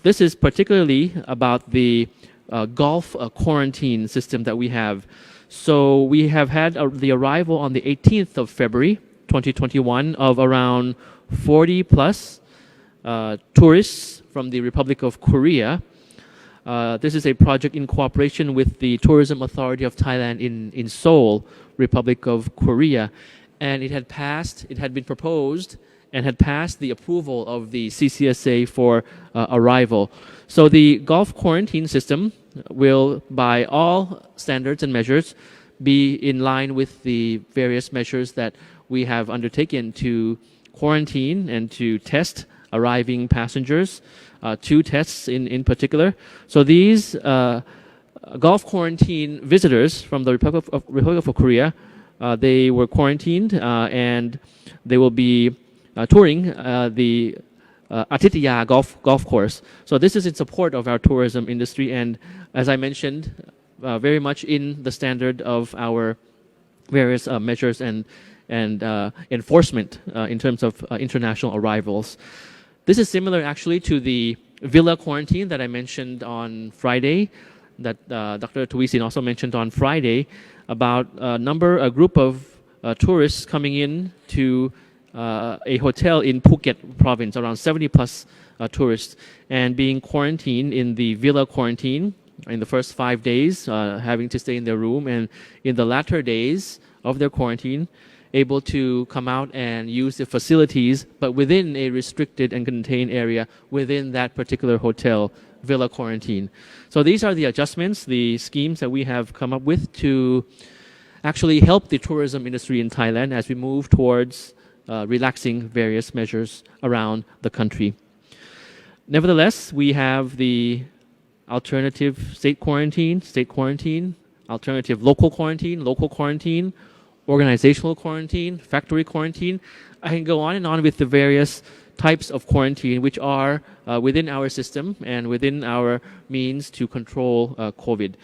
this is particularly about the Gulf quarantine system that we have. So we have had the arrival on the 18th of February 2021 of around 40 plus tourists from the Republic of Korea. This is a project in cooperation with the Tourism Authority of Thailand in Seoul, Republic of Korea. And it had been proposed and had passed the approval of the CCSA for arrival. So the Gulf quarantine system will, by all standards and measures, be in line with the various measures that we have undertaken to quarantine and to test arriving passengers, 2 tests in particular. So these Gulf quarantine visitors from the Republic of Korea, they were quarantined and they will be touring the Atitaya golf course. So this is in support of our tourism industry, and as I mentioned, very much in the standard of our various measures and enforcement in terms of international arrivals. This is similar actually to the villa quarantine that I mentioned on Friday, that Dr. Tuisin also mentioned on Friday, about a group of tourists coming in to a hotel in Phuket province, around 70 plus tourists, and being quarantined in the villa quarantine in the first 5 days, having to stay in their room, and in the latter days of their quarantine, able to come out and use the facilities, but within a restricted and contained area within that particular hotel villa quarantine. So these are the adjustments, the schemes that we have come up with to actually help the tourism industry in Thailand as we move towards relaxing various measures around the country. Nevertheless, we have the alternative state quarantine, alternative local quarantine, organizational quarantine, factory quarantine. I can go on and on with the various types of quarantine which are within our system and within our means to control COVID.